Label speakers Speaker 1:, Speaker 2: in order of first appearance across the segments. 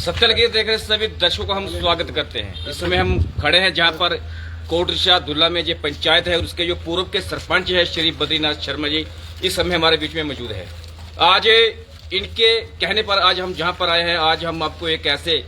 Speaker 1: सत्यलगीर देख रहे सभी दर्शकों को हम स्वागत करते हैं। इस समय हम खड़े हैं जहां पर कोटरिशा दुल्ला में जो पंचायत है, उसके जो पूर्व के सरपंच है श्री बद्रीनाथ शर्मा जी, इस समय हमारे बीच में मौजूद है। आज इनके कहने पर आज हम जहां पर आए हैं, आज हम आपको एक ऐसे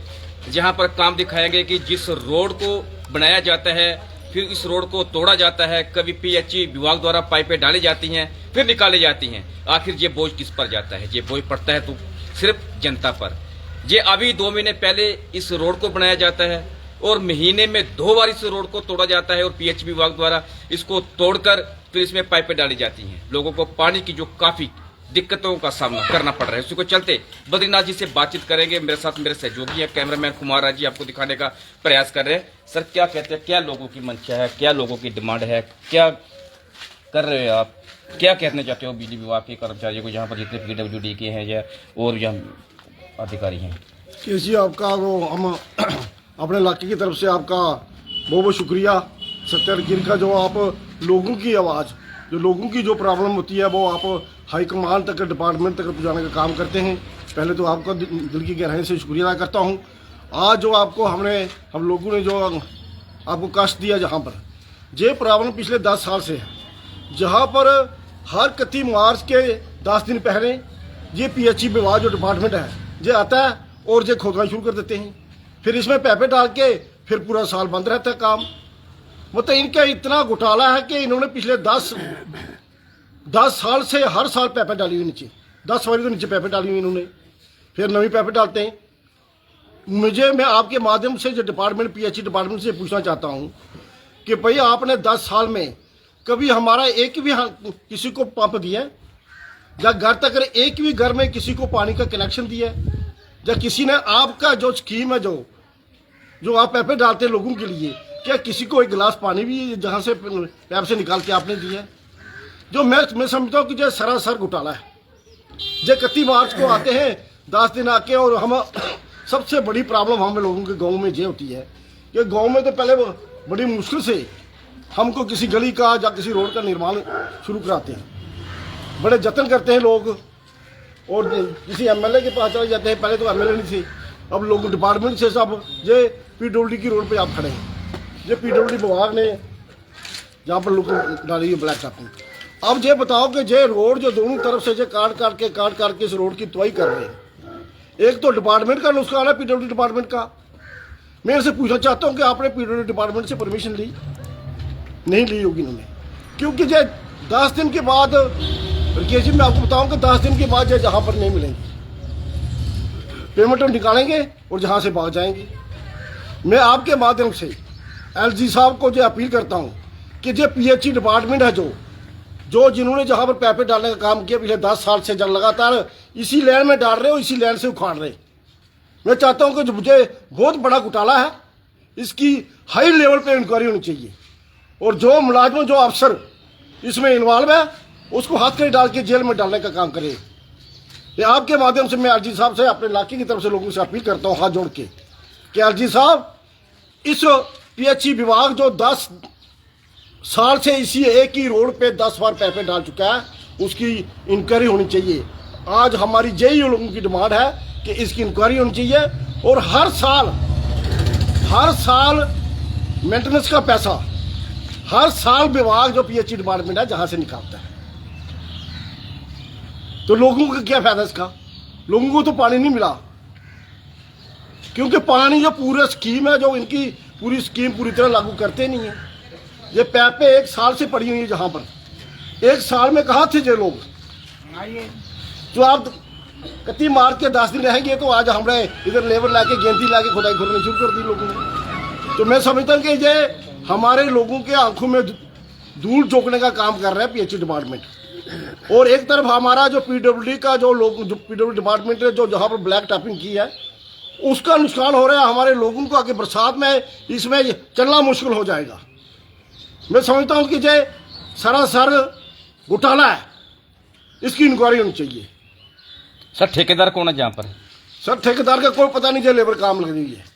Speaker 1: जहां पर काम दिखाएंगे कि जिस रोड को बनाया जाता है, फिर इस रोड को तोड़ा जाता है, कभी पीएचई विभाग द्वारा पाइपें डाली जाती हैं, फिर निकाली जाती हैं। आखिर ये बोझ किस पर जाता है? ये बोझ पड़ता है तो सिर्फ जनता पर। ये अभी 2 महीने पहले इस रोड को बनाया जाता है और महीने में 2 बार इस रोड को तोड़ा जाता है और पीएचई विभाग द्वारा इसको तोड़कर फिर इसमें पाइपें डाली जाती हैं। लोगों को पानी की जो काफी दिक्कतों का सामना करना पड़ रहा है, उसी को चलते बद्रीनाथ जी से बातचीत करेंगे। मेरे साथ मेरे सहयोगी है कैमरामैन कुमार राज जी, आपको दिखाने का प्रयास कर रहे हैं। सर, क्या कहते हैं, क्या लोगों की मंशा है, क्या लोगों की डिमांड है, क्या कर रहे हो आप, क्या कहना चाहते हो बिजली विभाग के कर्मचारियों को, यहाँ पर जितने पीडब्ल्यूडी के हैं या और यहाँ अधिकारी हैं?
Speaker 2: जी, आपका वो हम अपने इलाके की तरफ से आपका बहुत बहुत शुक्रिया। सत्यलगीर का जो आप लोगों की आवाज़, जो लोगों की जो प्रॉब्लम होती है, वो आप हाई कमान तक, डिपार्टमेंट तक पहुँचाने का काम करते हैं। पहले तो आपका दिल की गहराई से शुक्रिया अदा करता हूँ। आज जो आपको हम लोगों ने जो आपको कष्ट दिया, जहाँ पर ये प्रॉब्लम पिछले 10 साल से है, जहाँ पर हर 31 मार्च के 10 दिन पहले ये पीएचई विभाग जो डिपार्टमेंट है, ये आता है और ये खोदना शुरू कर देते हैं। फिर इसमें पैपे डाल के फिर पूरा साल बंद रहता है काम। मतलब इनका इतना घोटाला है कि इन्होंने पिछले 10 साल से हर साल पैपे डाली हुई नीचे, 10 फरवरी को नीचे पैपे डाली हुई इन्होंने, फिर नवी पैपे डालते हैं। मैं आपके माध्यम से जो डिपार्टमेंट पीएचई डिपार्टमेंट से पूछना चाहता हूँ कि भाई आपने 10 साल में कभी हमारा एक भी किसी को पंप दिया है, या घर तक एक भी घर में किसी को पानी का कनेक्शन दिया है, या किसी ने आपका जो स्कीम है जो आप पैपे डालते हैं लोगों के लिए, क्या किसी को एक गिलास पानी भी जहाँ से पैप से निकाल के आपने दिया है? जो मैं समझता हूँ कि जो सरासर घोटाला है। जो 31 मार्च को आते हैं 10 दिन आके, और हम सबसे बड़ी प्रॉब्लम हम लोगों के गाँव में ये होती है कि गाँव में तो पहले बड़ी मुश्किल से हमको किसी गली का या किसी रोड का निर्माण शुरू कराते हैं, बड़े जतन करते हैं लोग, और किसी एमएलए के पास चले जाते हैं। पहले तो एमएलए नहीं थे, अब लोग डिपार्टमेंट से सब ये पीडब्ल्यूडी की रोड पे आप खड़े हैं, ये पीडब्ल्यूडी विभाग ने जहाँ पर लोग डाली है ब्लैक टॉपिंग। अब ये बताओ कि ये रोड जो दोनों तरफ से जो काट के इस रोड की तबाही कर रहे हैं, एक तो डिपार्टमेंट का नुकसान है, पीडब्ल्यूडी डिपार्टमेंट का। मैं इनसे पूछना चाहता हूँ कि आपने पीडब्ल्यूडी डिपार्टमेंट से परमिशन ली? नहीं ली होगी इन्होंने, क्योंकि ये 10 दिन के बाद केजी मैं आपको बताऊं कि 10 दिन के बाद ये जहाँ पर नहीं मिलेंगे, पेमेंट हम निकालेंगे और जहाँ से भाग जाएंगे। मैं आपके माध्यम से एलजी साहब को जो अपील करता हूँ कि जो पीएचई डिपार्टमेंट है, जो जिन्होंने जहाँ पर पैपे डालने का काम किया पिछले 10 साल से, जब लगातार इसी लैंड में डाल रहे हो, इसी लैंड से उखाड़ रहे, मैं चाहता हूँ कि मुझे बहुत बड़ा घोटाला है, इसकी हाई लेवल पे इंक्वायरी होनी चाहिए, और जो मुलाजिम जो अफसर इसमें इन्वॉल्व है उसको हाथ कड़ी डाल के जेल में डालने का काम करे। ये आपके माध्यम से मैं एलजी साहब से, अपने इलाके की तरफ से लोगों से अपील करता हूँ हाथ जोड़ के कि एलजी साहब, इस पीएचई विभाग जो 10 साल से इसी एक ही रोड पे 10 बार पैपे डाल चुका है, उसकी इंक्वायरी होनी चाहिए। आज हमारी यही लोगों की डिमांड है कि इसकी इंक्वायरी होनी चाहिए, और हर साल हर साल मेंटेनेंस का पैसा हर साल विभाग जो पीएचई डिपार्टमेंट है जहां से निकालता है। तो लोगों को क्या फायदा इसका? लोगों को तो पानी नहीं मिला, क्योंकि पानी जो पूरा स्कीम है, जो इनकी पूरी स्कीम पूरी तरह लागू करते नहीं है। ये पैपें 1 साल से पड़ी हुई है, जहां पर 1 साल में कहाँ थे जो लोग? तो आप कत्ती मार के 10 दिन रहेंगे तो आज हमने इधर लेबर लाके गेंदी लाके खुदाई खोदनी शुरू कर दी लोगों ने। तो मैं समझता हूँ कि ये हमारे लोगों के आंखों में धूल झोंकने का काम कर रहा है पीएचई डिपार्टमेंट। और एक तरफ हमारा जो पीडब्ल्यूडी का जो पीडब्ल्यू डिपार्टमेंट ने जो जहाँ पर ब्लैक टॉपिंग की है, उसका नुकसान हो रहा है हमारे लोगों को। आगे बरसात में इसमें चलना मुश्किल हो जाएगा। मैं समझता हूँ कि ये सरासर घोटाला है, इसकी इंक्वायरी होनी चाहिए।
Speaker 1: सर ठेकेदार कौन है जहाँ पर?
Speaker 2: सर ठेकेदार का कोई पता नहीं, जो लेबर काम लग रही है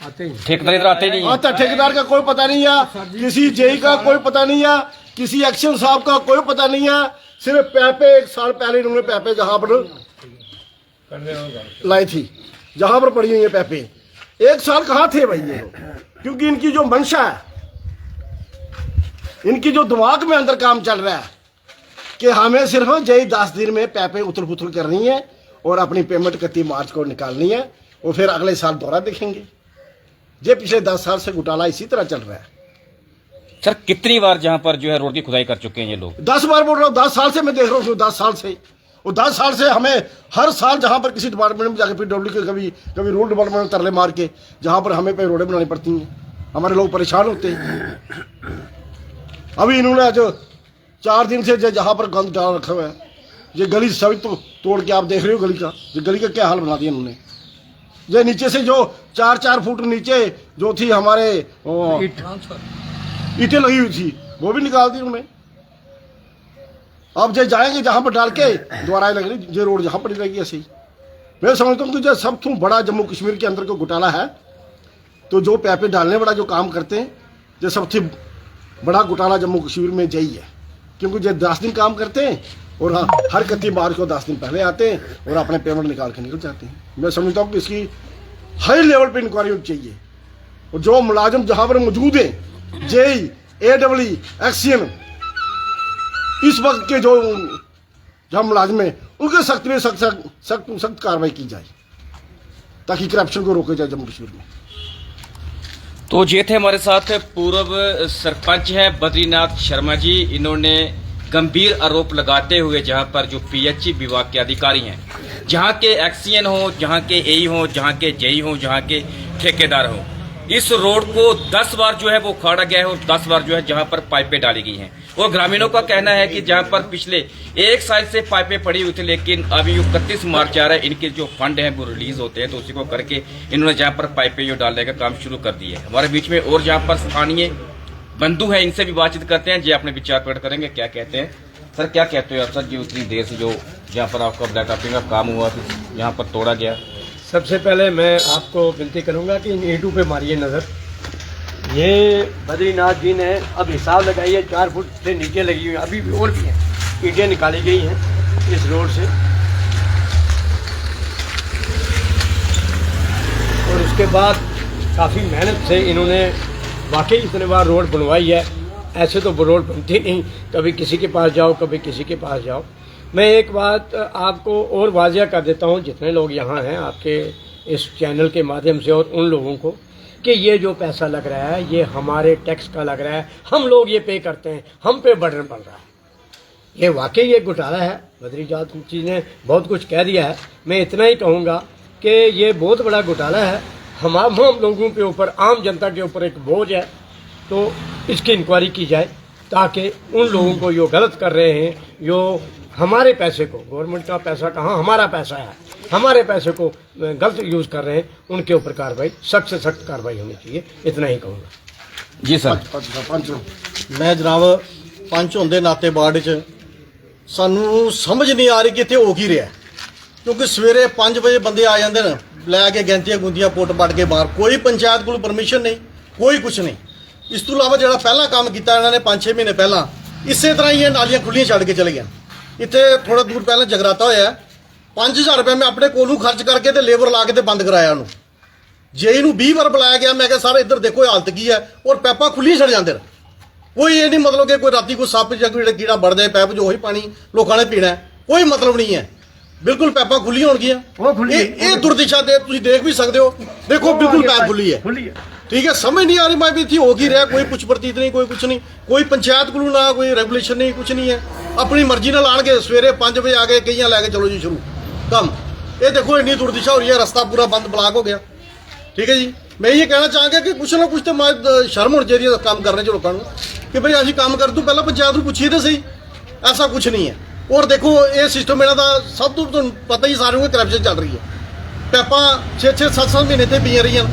Speaker 1: ठेकेदार इधर आते ही नहीं
Speaker 2: आता। ठेकेदार का कोई पता नहीं है, किसी जेई का कोई पता नहीं है, किसी एक्शन साहब का कोई पता नहीं है। सिर्फ पैपे 1 साल पहले इन्होंने पैपे जहां पर लाई थी, जहां पर पड़ी हुई है पैपे, 1 साल कहाँ थे भाई ये लोग? क्योंकि इनकी जो मंशा है, इनकी जो दिमाग में अंदर काम चल रहा है कि हमें सिर्फ जय 10 दिन में पैपे उथल पुथल करनी है और अपनी पेमेंट 31 मार्च को निकालनी है, और फिर अगले साल दोबारा देखेंगे। ये पिछले 10 साल से घोटाला इसी तरह चल रहा है।
Speaker 1: सर कितनी बार जहाँ पर जो है रोड की खुदाई कर चुके हैं ये लोग?
Speaker 2: 10 बार बोल रहा हूँ, 10 साल से मैं देख रहा हूँ, 10 साल से। और 10 साल से हमें हर साल जहाँ पर किसी डिपार्टमेंट में जाकर पीडब्ल्यू के कभी रोड डिपार्टमेंट में तरले मार के जहाँ पर हमें पे रोडें बनानी पड़ती हैं, हमारे लोग परेशान होते हैं। अभी इन्होंने जो 4 दिन से जहाँ पर गंद डाल रखा हुआ है, ये गली सभी तो तोड़ के आप देख रहे हो गली का, ये गली का क्या हाल बना दिया इन्होंने। ये नीचे से जो 4-4 फुट नीचे जो थी हमारे ईंटें लगी हुई थी, वो भी निकाल दी उन्होंने। अब जो जाएंगे जहाँ पर डाल के दोबारा लग रही, ये रोड जहाँ पड़ी रहेगी ऐसे ही। मैं समझता हूँ कि जो सब तुम बड़ा जम्मू कश्मीर के अंदर को घोटाला है, तो जो पैपे डालने वाला जो काम करते हैं, जो सबसे बड़ा घोटाला जम्मू कश्मीर में यही है। क्योंकि जो 10 दिन काम करते हैं और हर 31 मार्च को 10 दिन पहले आते हैं और अपने पेमेंट निकाल के निकल जाते हैं। मैं समझता हूँ कि इसकी हाई लेवल पे इंक्वायरी होनी चाहिए, और जो मुलाजिम जहाँ पर मौजूद हैं, जेई, एडब्ल्यू, एक्सीएन, इस वक्त के जो जहाँ मुलाजिम हैं, उनके सख्त में सख्त कार्रवाई की जाए, ताकि करप्शन को रोका जाए जम्मू कश्मीर में।
Speaker 1: तो ये थे हमारे साथ पूर्व सरपंच है बद्रीनाथ शर्मा जी। इन्होंने गंभीर आरोप लगाते हुए जहां पर जो पीएचई विभाग के अधिकारी हैं, जहां के एक्सीएन हो, जहां के एई हो, जहां के जेई हो, जहां के ठेकेदार हो, इस रोड को 10 बार जो है वो उखाड़ा गया है और 10 बार जो है जहां पर पाइपें डाली गई हैं। और ग्रामीणों का कहना है कि जहां पर पिछले 1 साल से पाइपें पड़ी हुई थी, लेकिन अभी 31 मार्च आ रहा है, इनके जो फंड हैं वो रिलीज होते हैं, तो उसी को करके इन्होंने जहां पर पाइपें जो डालने का काम शुरू कर दिया है। हमारे बीच में और जहां पर स्थानीय बंधु हैं, इनसे भी बातचीत करते हैं, जी अपने विचार प्रकट करेंगे, क्या कहते हैं। सर क्या कहते हो आप सर, जी उतनी देर से जो जहाँ पर आपका ब्लैक टॉपिंग का काम हुआ, फिर यहाँ पर तोड़ा गया?
Speaker 3: सबसे पहले मैं आपको विनती करूंगा कि इन ईंटों पे मारिए नज़र। ये बद्रीनाथ जी ने अब हिसाब लगाइए, 4 फुट से नीचे लगी हुई, अभी भी और भी हैं, ईंटें निकाली गई हैं इस रोड से। और उसके बाद काफ़ी मेहनत से इन्होंने वाकई इतने बार रोड बनवाई है। ऐसे तो रोड बनती नहीं, कभी किसी के पास जाओ, कभी किसी के पास जाओ। मैं एक बात आपको और वाजिया कर देता हूँ, जितने लोग यहाँ हैं आपके इस चैनल के माध्यम से, और उन लोगों को, कि ये जो पैसा लग रहा है ये हमारे टैक्स का लग रहा है, हम लोग ये पे करते हैं, हम पे बर्डन पड़ रहा है। ये वाकई ये घोटाला है। बद्रीनाथ जी ने बहुत कुछ कह दिया है, मैं इतना ही कहूँगा कि ये बहुत बड़ा घोटाला है। हम लोगों के ऊपर, आम जनता के ऊपर एक बोझ है, तो इसकी इंक्वायरी की जाए, ताकि उन लोगों को जो गलत कर रहे हैं, जो हमारे पैसे को, गवर्नमेंट का पैसा कहाँ, हमारा पैसा है, हमारे पैसे को गलत यूज़ कर रहे हैं, उनके ऊपर कार्रवाई, सख्त से सख्त कार्रवाई होनी चाहिए। इतना ही कहूँगा।
Speaker 1: जी सर।
Speaker 4: मैं जनाब पंच होंदे नाते वार्ड च सानू समझ नहीं आ रही कि इत्थे हो की रहा, क्योंकि सवेरे 5 बजे बंदे आ जाते हैं, लैके गैंतियां गुंदियां पुट पट के बाहर, कोई पंचायत को परमिशन नहीं, कोई कुछ नहीं। इस तो इलावा जो पहला काम किया इन्होंने 5-6 महीने पहला, इसे तरह ही नालियां खुलियां छड़ के चले गए। इतने थोड़ा दूर पहले जगराता होया, 5000 रुपये मैं अपने कोलों खर्च करके तो लेबर ला के बंद कराया उन्होंने। ਜੇ ਇਹਨੂੰ 20 ਵਾਰ ਬੁਲਾਇਆ ਗਿਆ, ਮੈਂ ਕਿਹਾ ਸਰ ਇੱਧਰ ਦੇਖੋ ਇਹ ਹਾਲਤ ਕੀ ਹੈ, ਔਰ ਪੈਪਾਂ ਖੁੱਲੀਆਂ ਛੱਡ ਜਾਂਦੇ ਨੇ। ਕੋਈ ਇਹ ਨਹੀਂ ਮਤਲਬ ਕਿ ਕੋਈ ਰਾਤੀ ਕੋਈ ਸੱਪ ਜਾਂ ਕੋਈ ਕੀੜਾ ਵੜ ਜਾਏ ਪੈਪ 'ਚ, ਉਹੀ ਪਾਣੀ ਲੋਕਾਂ ਨੇ ਪੀਣਾ ਹੈ, ਕੋਈ ਮਤਲਬ ਨਹੀਂ ਹੈ। ਬਿਲਕੁਲ ਪੈਪਾਂ ਖੁੱਲੀਆਂ ਹੋਣਗੀਆਂ। ਇਹ ਦੁਰਦਿਸ਼ਾ ਦੇ ਤੁਸੀਂ ਦੇਖ ਵੀ ਸਕਦੇ ਹੋ, ਦੇਖੋ ਬਿਲਕੁਲ ਪੈਪ ਖੁੱਲੀ ਹੈ। ਠੀਕ ਹੈ, ਸਮਝ ਨਹੀਂ ਆ ਰਹੀ ਮੈਂ ਵੀ ਇੱਥੇ ਹੋ ਕੀ ਰਿਹਾ, ਕੋਈ ਪੁੱਛ ਪ੍ਰਤੀਤ ਨਹੀਂ, ਕੋਈ ਕੁਛ ਨਹੀਂ, ਕੋਈ ਪੰਚਾਇਤ ਕੋਲੋਂ ਨਾ ਕੋਈ ਰੈਗੂਲੇਸ਼ਨ ਨਹੀਂ, ਕੁਛ ਨਹੀਂ ਹੈ। ਆਪਣੀ ਮਰਜ਼ੀ ਨਾਲ ਆਣਗੇ, ਸਵੇਰੇ 5 ਵਜੇ ਆ ਕੇ ਕਈਆਂ ਲੈ ਕੇ ਚਲੋ ਜੀ ਸ਼ੁਰੂ ਕੰਮ। ਇਹ ਦੇਖੋ ਇੰਨੀ ਦੁਰਦਿਸ਼ਾ ਹੋ ਰਹੀ ਹੈ, ਰਸਤਾ ਪੂਰਾ ਬੰਦ ਬਲਾਕ ਹੋ ਗਿਆ। ਠੀਕ ਹੈ ਜੀ, ਮੈਂ ਇਹ ਕਹਿਣਾ ਚਾਹਾਂਗਾ ਕਿ ਕੁਛ ਨਾ ਕੁਛ ਤਾਂ ਸ਼ਰਮ ਹੋਣੀ ਚਾਹੀਦੀ ਹੈ ਕੰਮ ਕਰਨੇ 'ਚ ਲੋਕਾਂ ਨੂੰ, ਕਿ ਭਈ ਅਸੀਂ ਕੰਮ ਕਰ ਤੋਂ ਪਹਿਲਾਂ ਪੰਚਾਇਤ ਨੂੰ ਪੁੱਛੀਏ ਤਾਂ ਸਹੀ। ਐਸਾ ਕੁਛ ਨਹੀਂ ਹੈ। ਔਰ ਦੇਖੋ ਇਹ ਸਿਸਟਮ ਇਹਨਾਂ ਦਾ ਸਭ ਤੋਂ ਤੁਹਾਨੂੰ ਪਤਾ ਹੀ ਸਾਰਿਆਂ ਨੂੰ ਕਰਪਸ਼ਨ ਚੱਲ ਰਹੀ ਹੈ। ਪੈਪਾਂ 6-6 7-7 ਮਹੀਨੇ ਤੇ ਪਈਆਂ ਰਹੀਆਂ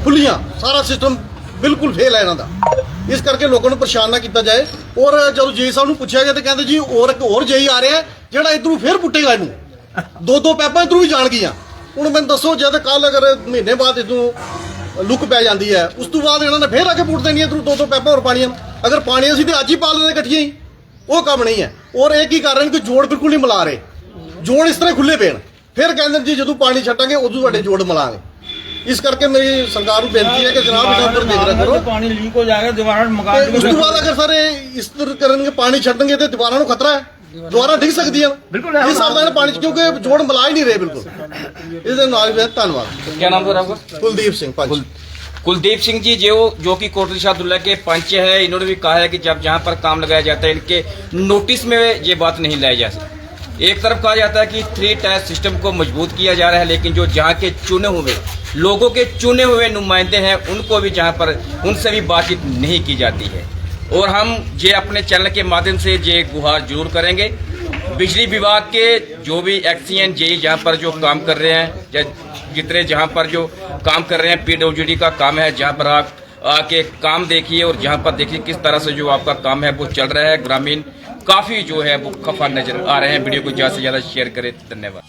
Speaker 4: ਖੁੱਲੀਆਂ, ਸਾਰਾ ਸਿਸਟਮ ਬਿਲਕੁਲ ਫੇਲ ਹੈ ਇਹਨਾਂ ਦਾ। ਇਸ ਕਰਕੇ ਲੋਕਾਂ ਨੂੰ ਪਰੇਸ਼ਾਨ ਨਾ ਕੀਤਾ ਜਾਏ। ਔਰ ਜਦੋਂ ਜੀ ਸਾਹਿਬ ਨੂੰ ਪੁੱਛਿਆ ਗਿਆ ਤਾਂ ਕਹਿੰਦੇ ਜੀ ਹੋਰ ਜੇਈ ਆ ਰਿਹਾ ਜਿਹੜਾ ਇੱਧਰੋਂ ਫੇਰ ਪੁੱਟੇਗਾ ਇਹਨੂੰ, ਦੋ ਪੈਪਾਂ ਇੱਧਰੋਂ ਵੀ ਜਾਣ ਗਈਆਂ। ਹੁਣ ਮੈਨੂੰ ਦੱਸੋ, ਜਦ ਕੱਲ ਅਗਰ ਮਹੀਨੇ ਬਾਅਦ ਇਹਨੂੰ ਲੁੱਕ ਪੈ ਜਾਂਦੀ ਹੈ, ਉਸ ਤੋਂ ਬਾਅਦ ਇਹਨਾਂ ਨੇ ਫੇਰ ਆ ਕੇ ਪੁੱਟ ਦੇਣੀ ਇੱਧਰੋਂ ਦੋ ਪੈਪਾਂ ਹੋਰ ਪਾਣੀਆਂ। ਅਗਰ ਪਾਣੀਆਂ ਸੀ ਤੇ ਅੱਜ ਹੀ ਪਾ ਲੈਂਦੇ ਇਕੱਠੀਆਂ ਹੀ, ਉਹ ਕੰਮ ਨਹੀਂ ਹੈ। ਔਰ ਇਹ ਕੀ ਕਰ ਰਹੇ ਨੇ ਕਿ ਜੋੜ ਬਿਲਕੁਲ ਨਹੀਂ ਮਿਲਾ ਰਹੇ, ਜੋੜ ਇਸ ਤਰ੍ਹਾਂ ਖੁੱਲੇ ਪਏ ਨੇ। ਫਿਰ ਕਹਿੰਦੇ ਜੀ ਜਦੋਂ ਪਾਣੀ ਛੱਡਾਂਗੇ ਉਦੋਂ ਤੁਹਾਡੇ ਜੋੜ ਮਿਲਾਂਗੇ। ਇਸ ਕਰਕੇ ਮੇਰੀ ਸਰਕਾਰ ਨੂੰ ਬੇਨਤੀ ਹੈ ਕਿ ਜਨਾਬ ਇਹਨਾਂ ਉੱਪਰ ਦੇਖ ਰਿਹਾ ਕਰੋ।
Speaker 5: पानी लीक हो जाएगा दोबारा मकान
Speaker 4: ਉਸ ਤੋਂ ਬਾਅਦ ਅਗਰ ਸਾਰੇ ਇਸ ਤਰ੍ਹਾਂ ਕਰਨਗੇ, ਪਾਣੀ ਛੱਡਣਗੇ ਤੇ ਦੀਵਾਰਾਂ ਨੂੰ ਖਤਰਾ ਹੈ, ਦੁਬਾਰਾ ਡਿੱਗ ਸਕਦੀਆਂ ਬਿਲਕੁਲ ਇਸ ਹਿਸਾਬ ਨਾਲ ਪਾਣੀ 'ਚ, ਕਿਉਂਕਿ ਜੋੜ ਮਿਲਾ ਹੀ ਨਹੀਂ ਰਹੇ ਬਿਲਕੁਲ। ਇਹਦੇ ਨਾਲ ਵੀ ਧੰਨਵਾਦ।
Speaker 1: क्या नाम था आपका?
Speaker 4: ਕੁਲਦੀਪ ਸਿੰਘ ਪੰਚ।
Speaker 1: कुलदीप सिंह जी जो कि कोटली शाहदुल्ला के पंच है, इन्होंने भी कहा है कि जब जहां पर काम लगाया जाता है इनके नोटिस में ये बात नहीं लाई जा सकती। एक तरफ कहा जाता है कि 3 टायर सिस्टम को मजबूत किया जा रहा है, लेकिन जो जहां के चुने हुए लोगों के चुने हुए नुमाइंदे हैं उनको भी जहां पर उनसे भी बातचीत नहीं की जाती है। और हम ये अपने चैनल के माध्यम से ये गुहार जरूर करेंगे बिजली विभाग के जो भी एक्सीएन जेई जहाँ पर जो काम कर रहे हैं, या जितने जहाँ पर जो काम कर रहे हैं, PWD का काम है, जहाँ पर आप आके काम देखिए और जहाँ पर देखिए किस तरह से जो आपका काम है वो चल रहा है। ग्रामीण काफ़ी जो है वो खफा नजर आ रहे हैं। वीडियो को ज़्यादा से ज़्यादा शेयर करें। धन्यवाद।